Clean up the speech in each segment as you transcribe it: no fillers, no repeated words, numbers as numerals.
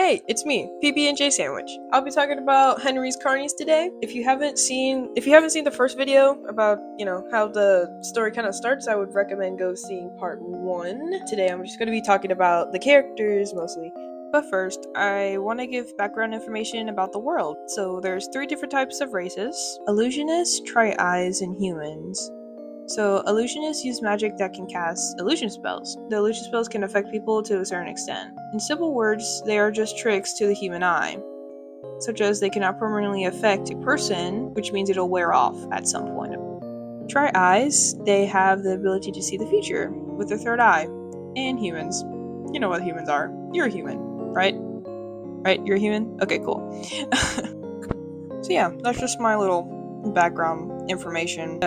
Hey, it's me, PB&J Sandwich. I'll be talking about Henry's Carnies today. If you haven't seen the first video about, how the story kind of starts, I would recommend go seeing part 1. Today I'm just going to be talking about the characters mostly. But first, I want to give background information about the world. So there's 3 different types of races: illusionists, tri-eyes, and humans. So, illusionists use magic that can cast illusion spells. The illusion spells can affect people to a certain extent. In simple words, they are just tricks to the human eye, such as they cannot permanently affect a person, which means it'll wear off at some point. Tri-eyes, they have the ability to see the future with their third eye. And humans. You know what humans are. You're a human, right? Right? You're a human? Okay, cool. So yeah, that's just my little background information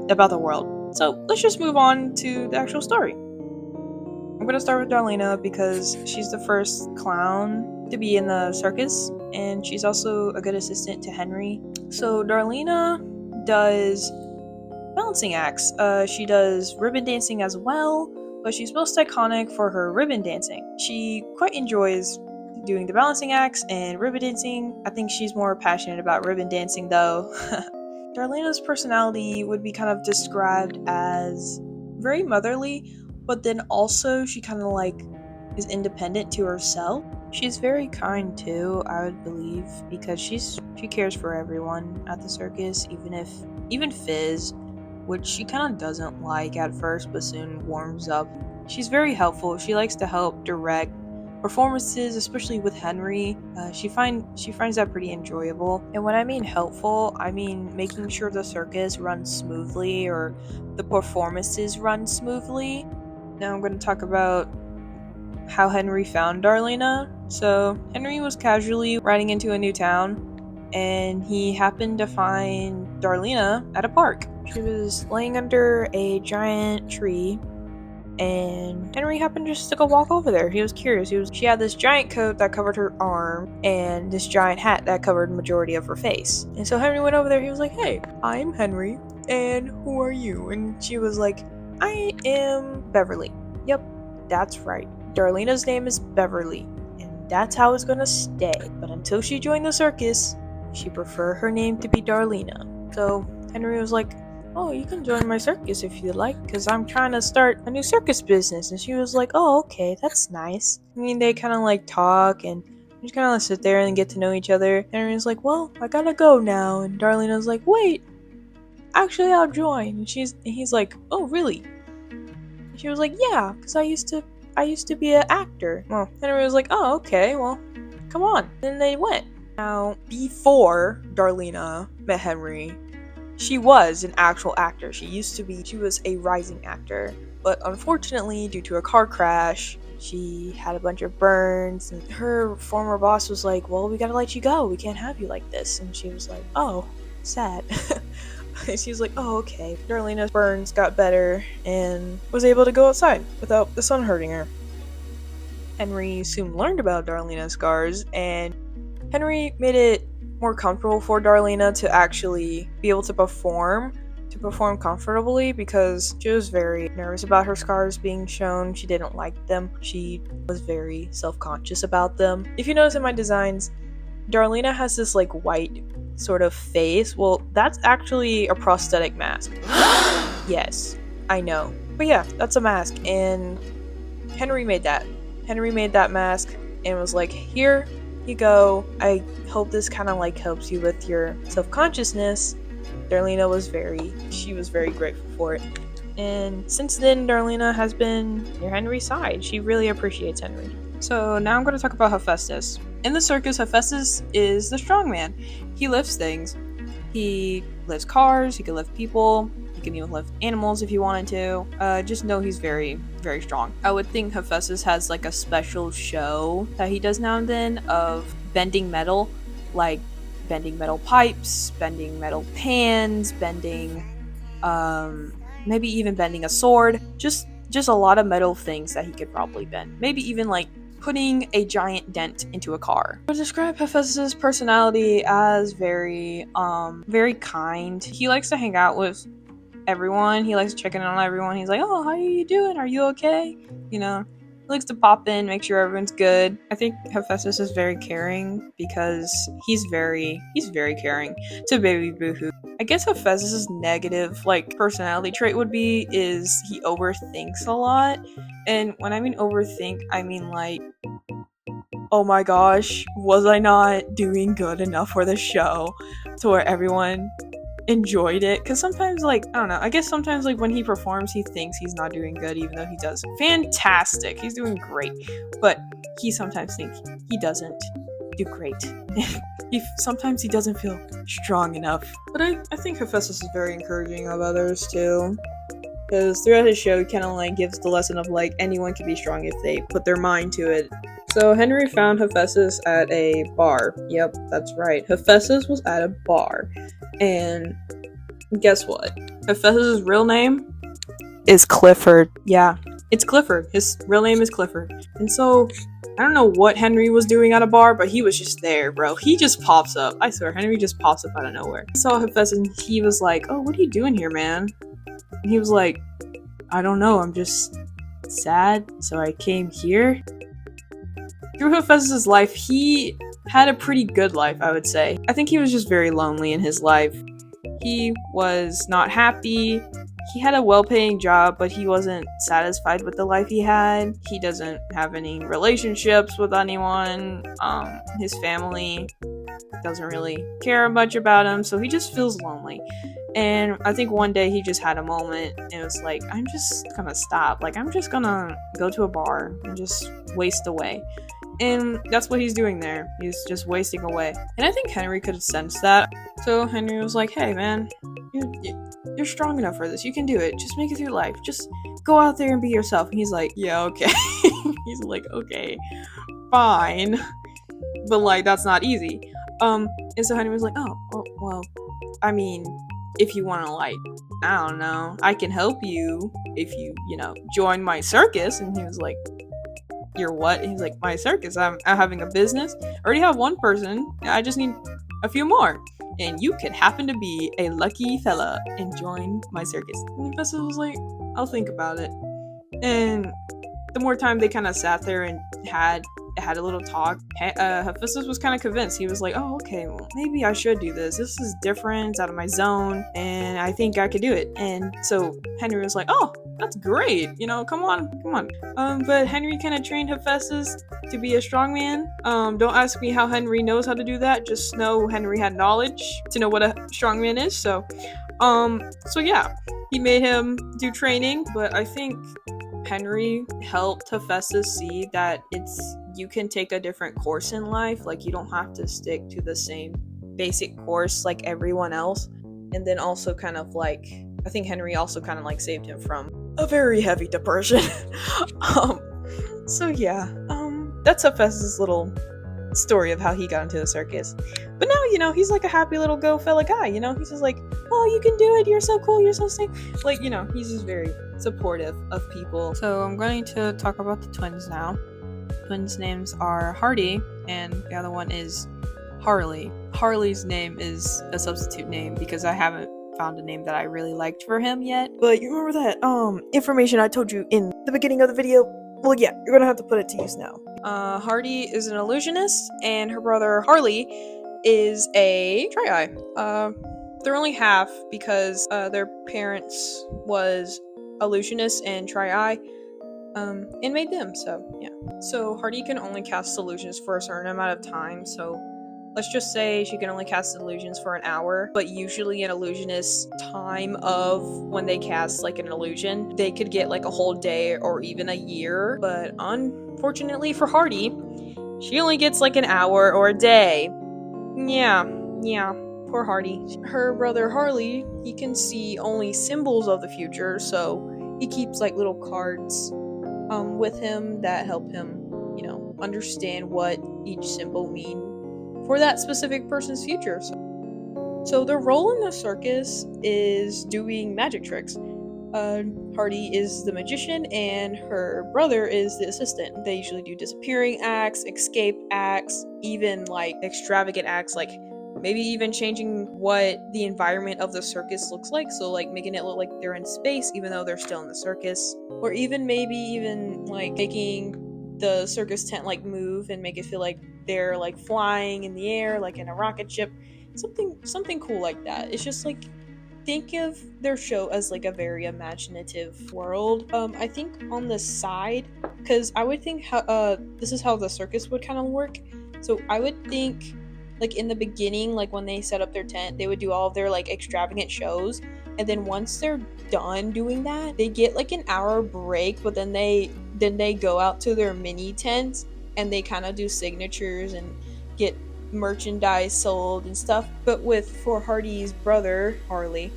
about the world. So let's just move on to the actual story. I'm gonna start with Darlena because she's the first clown to be in the circus, and she's also a good assistant to Henry. So Darlena does balancing acts. She does ribbon dancing as well, but she's most iconic for her ribbon dancing. She quite enjoys doing the balancing acts and ribbon dancing. I think she's more passionate about ribbon dancing though. Darlena's personality would be kind of described as very motherly, but then also she kind of is independent to herself. She's very kind too, I would believe, because she cares for everyone at the circus, even Fizz, which she kind of doesn't like at first but soon warms up. She's very helpful. She likes to help direct performances, especially with Henry. She finds that pretty enjoyable. And when I mean helpful, I mean making sure the circus runs smoothly or the performances run smoothly. Now I'm going to talk about how Henry found Darlena. So Henry was casually riding into a new town, and he happened to find Darlena at a park. She was laying under a giant tree, and Henry happened just to go walk over there. He was curious. She had this giant coat that covered her arm and this giant hat that covered the majority of her face. And so Henry went over there. He was like, "Hey, I'm Henry, and who are you?" And she was like, "I am Beverly." Yep, that's right. Darlena's name is Beverly, and that's how it's gonna stay. But until she joined the circus, she preferred her name to be Darlena. So Henry was like, "Oh, you can join my circus if you like, because I'm trying to start a new circus business." And she was like, "Oh, okay, that's nice." I mean, they kind of talk and just kind of sit there and get to know each other. And everyone's like, "Well, I gotta go now." And Darlena's like, "Wait, actually, I'll join." And he's like, "Oh, really?" And she was like, "Yeah, because I used to be an actor." Well, Henry was like, "Oh, okay, well, come on." Then they went. Now, before Darlena met Henry, she was an actual actor. She was a rising actor. But unfortunately, due to a car crash, she had a bunch of burns, and her former boss was like, "Well, we gotta let you go. We can't have you like this." And she was like, "Oh, sad." She was like, "Oh, okay." Darlena's burns got better and was able to go outside without the sun hurting her. Henry soon learned about Darlena's scars, and Henry made it more comfortable for Darlena to actually be able to perform comfortably, because she was very nervous about her scars being shown. She didn't like them. She was very self-conscious about them. If you notice in my designs, Darlena has this white sort of face. Well, that's actually a prosthetic mask. Yes, I know. But yeah, that's a mask, and Henry made that. Henry made that mask and was like, "Here you go. I hope this kind of helps you with your self-consciousness." Darlena was very grateful for it. And since then, Darlena has been near Henry's side. She really appreciates Henry. So now I'm going to talk about Hephaestus. In the circus, Hephaestus is the strong man. He lifts things. He lifts cars, he can lift people, he can even lift animals if he wanted to. Just know he's very, very strong. I would think Hephaestus has a special show that he does now and then of bending metal, like bending metal pipes, bending metal pans, bending, maybe even bending a sword. Just a lot of metal things that he could probably bend. Maybe even putting a giant dent into a car. I would describe Hephaestus' personality as very kind. He likes to hang out with everyone. He likes to check in on everyone. He's like, "Oh, how are you doing? Are you okay?" He likes to pop in, make sure everyone's good. I think Hephaestus is very caring because he's very caring to Baby Boohoo. I guess Hephaestus' negative personality trait would be is he overthinks a lot. And when I mean overthink, I mean oh my gosh, was I not doing good enough for the show to where everyone enjoyed it? Because sometimes I don't know, I guess sometimes when he performs he thinks he's not doing good even though he does fantastic, he's doing great, but he sometimes thinks he doesn't do great. Sometimes he doesn't feel strong enough. But I think Hephaestus is very encouraging of others too, because throughout his show he kind of gives the lesson of anyone can be strong if they put their mind to it. So Henry found Hephaestus at a bar. Yep, that's right. Hephaestus was at a bar. And guess what? Hephaestus' real name is Clifford. Yeah, it's Clifford. His real name is Clifford. And so, I don't know what Henry was doing at a bar, but he was just there, bro. He just pops up. I swear, Henry just pops up out of nowhere. He saw Hephaestus and he was like, oh, what are you doing here, man? And he was like, I don't know, I'm just sad, so I came here. Through Hephaestus' life, he had a pretty good life, I would say. I think he was just very lonely in his life. He was not happy. He had a well-paying job, but he wasn't satisfied with the life he had. He doesn't have any relationships with anyone. His family doesn't really care much about him, so he just feels lonely. And I think one day he just had a moment and it was like, I'm just gonna stop. I'm just gonna go to a bar and just waste away. And that's what he's doing there. He's just wasting away. And I think Henry could have sensed that. So Henry was like, hey man, you're strong enough for this. You can do it. Just make it through life. Just go out there and be yourself. And he's like, yeah, okay. He's like, okay, fine. But that's not easy. And so Henry was like, oh, well, I mean, if you want to I don't know, I can help you if you, join my circus. And he was like, you're what? And he's like, my circus. I'm having a business. I already have one person. I just need a few more. And you could happen to be a lucky fella and join my circus. And Hephaestus was like, I'll think about it. And the more time they kind of sat there and had a little talk, Hephaestus was kind of convinced. He was like, oh, okay, well, maybe I should do this. This is different, it's out of my zone, and I think I could do it. And so Henry was like, oh, that's great, come on. But Henry kind of trained Hephaestus to be a strongman. Don't ask me how Henry knows how to do that, just know Henry had knowledge to know what a strongman is. So yeah, he made him do training, but I think Henry helped Hephaestus see that you can take a different course in life. You don't have to stick to the same basic course like everyone else. And then also kind of I think Henry also kind of saved him from a very heavy depression. So yeah, that's Hephaestus' little story of how he got into the circus. But now, he's a happy little go fella guy, he's just like, oh, you can do it, you're so cool, you're so safe. He's just very supportive of people. So I'm going to talk about the twins now. Twins' names are Hardy, and the other one is Harley. Harley's name is a substitute name because I haven't found a name that I really liked for him yet. But you remember that information I told you in the beginning of the video? Well, yeah, you're gonna have to put it to use now. Hardy is an illusionist, and her brother Harley is a tri-eye. They're only half because their parents was illusionist and tri-eye, and made them, so yeah. So Hardy can only cast illusions for a certain amount of time, so let's just say she can only cast illusions for an hour, but usually an illusionist's time of when they cast an illusion, they could get a whole day or even a year. But unfortunately for Hardy, she only gets an hour or a day. Yeah, poor Hardy. Her brother Harley, he can see only symbols of the future, so he keeps little cards with him that help him, understand what each symbol mean for that specific person's future. So their role in the circus is doing magic tricks. Hardy is the magician and her brother is the assistant. They usually do disappearing acts, escape acts, even extravagant acts like maybe even changing what the environment of the circus looks like, so like making it look like they're in space even though they're still in the circus, or even maybe even like making the circus tent like move and make it feel like they're like flying in the air like in a rocket ship, something cool like that. It's just like, think of their show as like a very imaginative world. I think on the side, because I would think how this is how the circus would kind of work. So I would think like in the beginning, like when they set up their tent, they would do all of their like extravagant shows, and then once they're done doing that, they get like an hour break, but then they go out to their mini tents and they kind of do signatures and get merchandise sold and stuff. But for Hardy's brother Harley,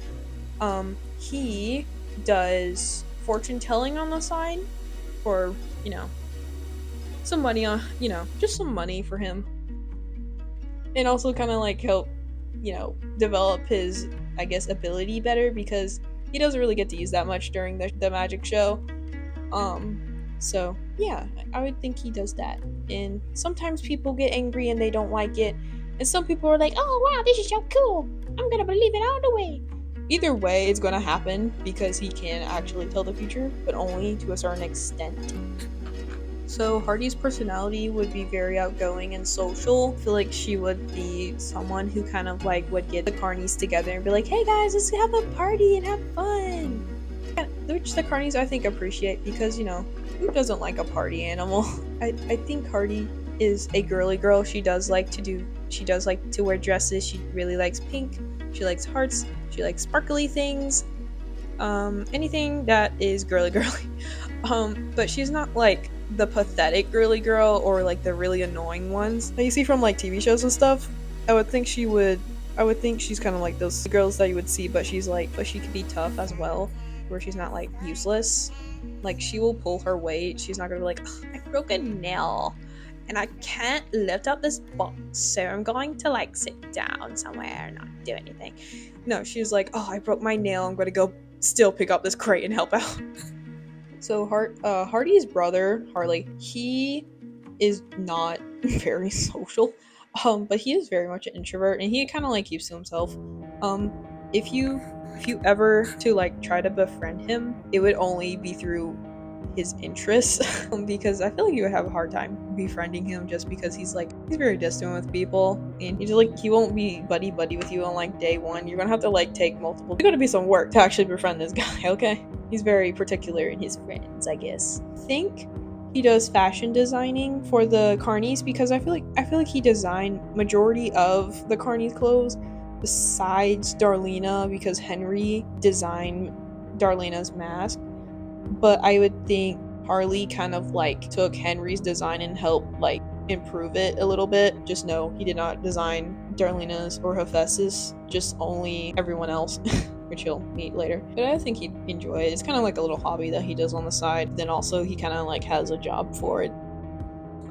he does fortune telling on the side for, some money on, just some money for him, and also kind of like help, develop his, I guess, ability better, because he doesn't really get to use that much during the magic show. So yeah, I would think he does that. And sometimes people get angry and they don't like it, and some people are like, oh wow, this is so cool, I'm gonna believe it all the way. Either way, it's gonna happen, because he can actually tell the future, but only to a certain extent. So Hardy's personality would be very outgoing and social. I feel like she would be someone who kind of like would get the Carnies together and be like, hey guys, let's have a party and have fun. Which the Carnies, I think, appreciate, because, who doesn't like a party animal? I think Hardy is a girly girl. She does like to wear dresses. She really likes pink. She likes hearts. She likes sparkly things. Anything that is girly. But she's not like the pathetic girly girl or like the really annoying ones that you see from like TV shows and stuff. I would think she's kind of like those girls that you would see, but she could be tough as well, where she's not like useless. Like, she will pull her weight. She's not gonna be like, I broke a nail and I can't lift up this box, so I'm going to like sit down somewhere and not do anything. No, she's like, I broke my nail, I'm gonna go still pick up this crate and help out. So Hardy's brother Harley, he is not very social, but he is very much an introvert, and he kind of like keeps to himself. If you ever to like try to befriend him, it would only be through his interests, because I feel like you would have a hard time befriending him, just because he's very distant with people, and he won't be buddy with you on like day one. You're gonna have to like take multiple. There's gonna be some work to actually befriend this guy. Okay, he's very particular in his friends, I guess. I think he does fashion designing for the Carnies, because I feel like he designed majority of the Carnies clothes, besides Darlena, because Henry designed Darlena's mask. But I would think Harley kind of like took Henry's design and helped like improve it a little bit. Just know he did not design Darlena's or Hephaestus, just only everyone else, which you'll meet later. But I think he'd enjoy it. It's kind of like a little hobby that he does on the side. Then also he kind of like has a job for it.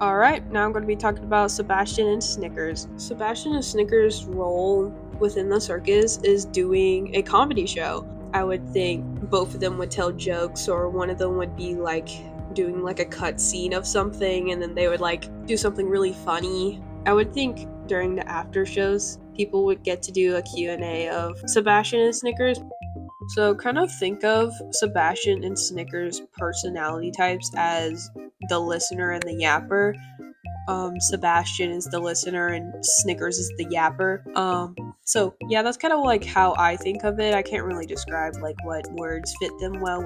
Alright, now I'm going to be talking about Sebastian and Snickers. Sebastian and Snickers' role within the circus is doing a comedy show. I would think both of them would tell jokes, or one of them would be like doing like a cut scene of something, and then they would like do something really funny. I would think during the after shows, people would get to do a Q&A of Sebastian and Snickers. So kind of think of Sebastian and Snickers' personality types as the listener and the yapper. Sebastian is the listener and Snickers is the yapper. So yeah, that's kind of like how I think of it. I can't really describe like what words fit them well.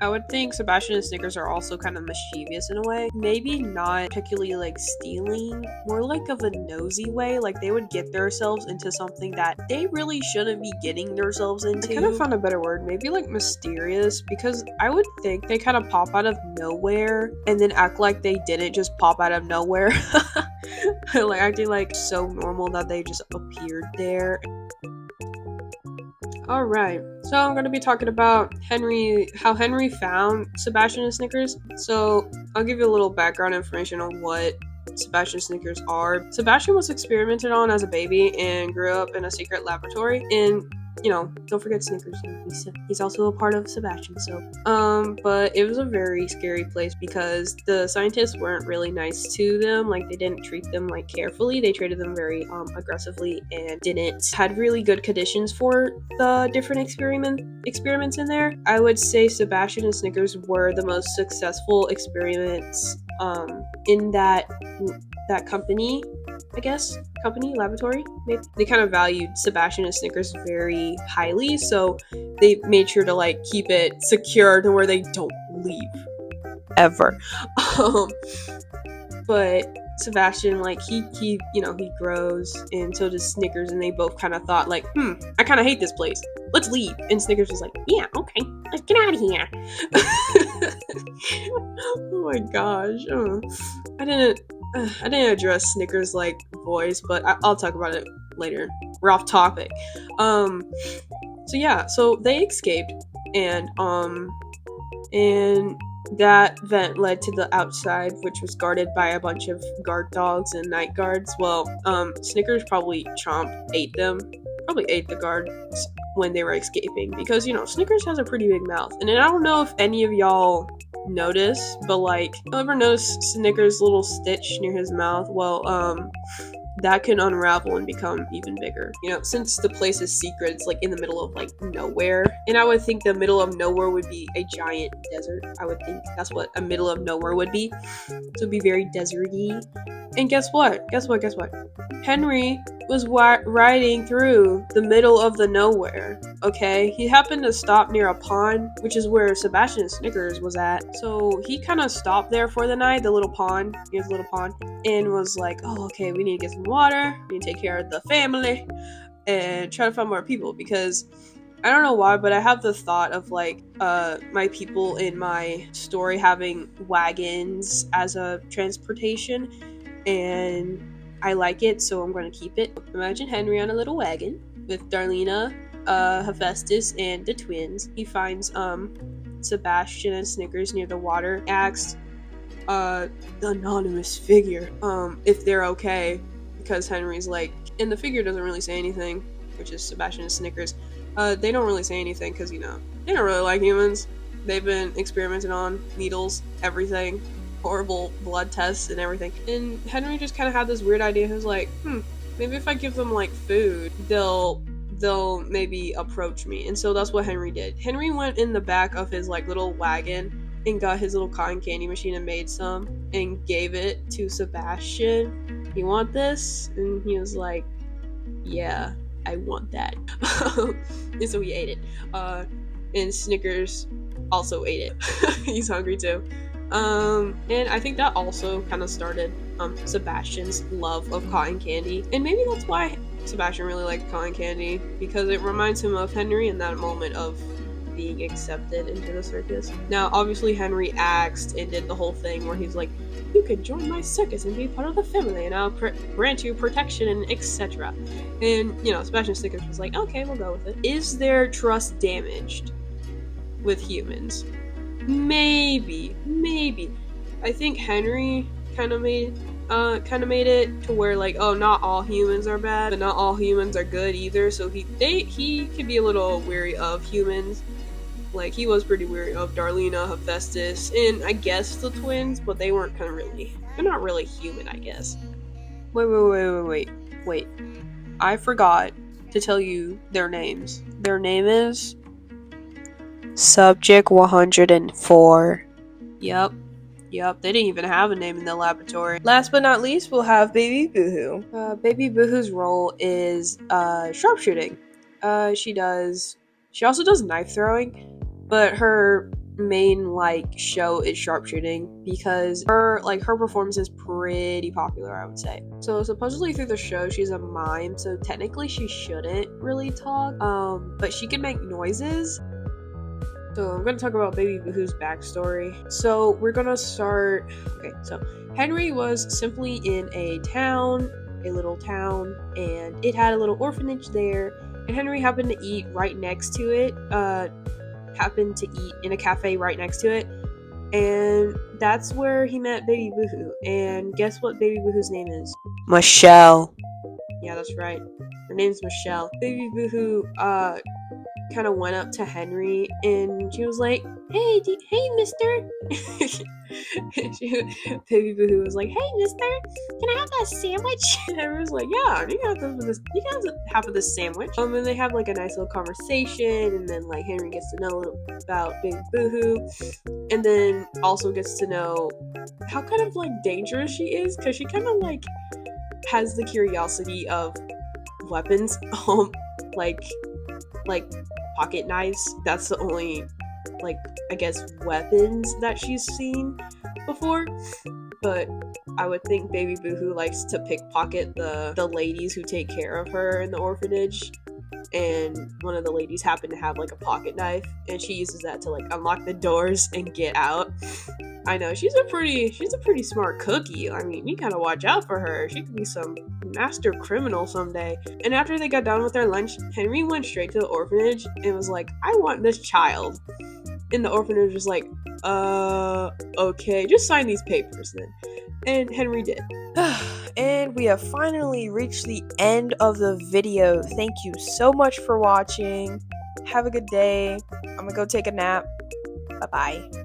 I would think Sebastian and Snickers are also kind of mischievous in a way. Maybe not particularly like stealing, more like of a nosy way. Like they would get themselves into something that they really shouldn't be getting themselves into. I kind of found a better word, maybe like mysterious, because I would think they kind of pop out of nowhere and then act like they didn't just pop out of nowhere. Like acting like so normal that they just appeared there. Alright, so I'm going to be talking about how Henry found Sebastian and Snickers. So I'll give you a little background information on what Sebastian and Snickers are. Sebastian was experimented on as a baby and grew up in a secret laboratory. And don't forget Snickers. He's also a part of Sebastian. So, but it was a very scary place because the scientists weren't really nice to them. Like, they didn't treat them like carefully. They treated them very aggressively and had really good conditions for the different experiments in there. I would say Sebastian and Snickers were the most successful experiments in that company, I guess. Laboratory, maybe. They kind of valued Sebastian and Snickers very highly, so they made sure to like keep it secure to where they don't leave ever. But Sebastian, like, he grows, and so does Snickers, and they both kind of thought like, I kind of hate this place, let's leave. And Snickers was like, yeah, okay, let's get out of here. Oh my gosh. I didn't address Snickers like voice, but I'll talk about it later. We're off topic. So they escaped, and that vent led to the outside, which was guarded by a bunch of guard dogs and night guards. Well, Snickers probably ate the guards when they were escaping, because Snickers has a pretty big mouth. And I don't know if any of y'all notice, but like, ever notice Snickers' little stitch near his mouth? Well, that can unravel and become even bigger. Since the place is secret, it's like in the middle of like nowhere. And I would think the middle of nowhere would be a giant desert. I would think that's what a middle of nowhere would be. So it'd be very deserty. And guess what? Henry was riding through the middle of the nowhere, okay? He happened to stop near a pond, which is where Sebastian and Snickers was at. So he kind of stopped there for the night, near the little pond, and was like, oh, okay, we need to get some water, we need to take care of the family, and try to find more people, because I don't know why, but I have the thought of like my people in my story having wagons as a transportation, and I like it, so I'm going to keep it. Imagine Henry on a little wagon with Darlena, Hephaestus, and the twins. He finds Sebastian and Snickers near the water, asks the anonymous figure if they're okay, because Henry's like, and the figure doesn't really say anything, which is Sebastian and Snickers. They don't really say anything because, they don't really like humans. They've been experimented on, needles, everything, horrible blood tests and everything. And Henry just kind of had this weird idea. He was like, maybe if I give them like food, they'll maybe approach me. And so that's what Henry did. Henry went in the back of his like little wagon and got his little cotton candy machine and made some and gave it to Sebastian. You want this? And he was like, yeah, I want that. And so he ate it. And Snickers also ate it. He's hungry too. And I think that also kind of started Sebastian's love of cotton candy. And maybe that's why Sebastian really liked cotton candy, because it reminds him of Henry in that moment of being accepted into the circus. Now, obviously, Henry asked and did the whole thing where he's like, you can join my circus and be part of the family, and I'll grant you protection and etc. And, Sebastian Snickers was like, okay, we'll go with it. Is their trust damaged with humans? Maybe. I think Henry kind of made it to where like, oh, not all humans are bad, but not all humans are good either. So he could be a little weary of humans. Like, he was pretty weary of Darlena, Hephaestus, and I guess the twins, but they weren't they're not really human, I guess. Wait. I forgot to tell you their names. Their name is Subject 104. Yep, they didn't even have a name in the laboratory. Last but not least, we'll have Baby Boohoo. Baby Boohoo's role is sharpshooting. She also does knife throwing, but her main show is sharpshooting, because her performance is pretty popular, I would say. So supposedly through the show she's a mime, so technically she shouldn't really talk, but she can make noises. So I'm going to talk about Baby Boohoo's backstory. So we're going to start... Okay, so Henry was simply in a little town, and it had a little orphanage there, and Henry happened to eat right next to it, happened to eat in a cafe right next to it, and that's where he met Baby Boohoo. And guess what Baby Boohoo's name is? Michelle. Yeah, that's right. Her name's Michelle. Baby Boohoo kind of went up to Henry and she was like, hey, mister. Baby Boohoo was like, hey, mister, can I have that sandwich? And Henry was like, yeah, you can have half of this sandwich. And they have like a nice little conversation, and then like Henry gets to know about Baby Boohoo, and then also gets to know how kind of like dangerous she is, because she kind of like has the curiosity of weapons, like pocket knives. That's the only, like, I guess, weapons that she's seen before. But I would think Baby Boohoo likes to pickpocket the ladies who take care of her in the orphanage, and one of the ladies happened to have like a pocket knife, and she uses that to like unlock the doors and get out. I know, she's a pretty smart cookie. I mean, you gotta watch out for her. She could be some master criminal someday. And after they got done with their lunch, Henry went straight to the orphanage and was like, I want this child. And the orphanage was like, okay, just sign these papers then. And Henry did. And we have finally reached the end of the video. Thank you so much for watching. Have a good day. I'm gonna go take a nap. Bye-bye.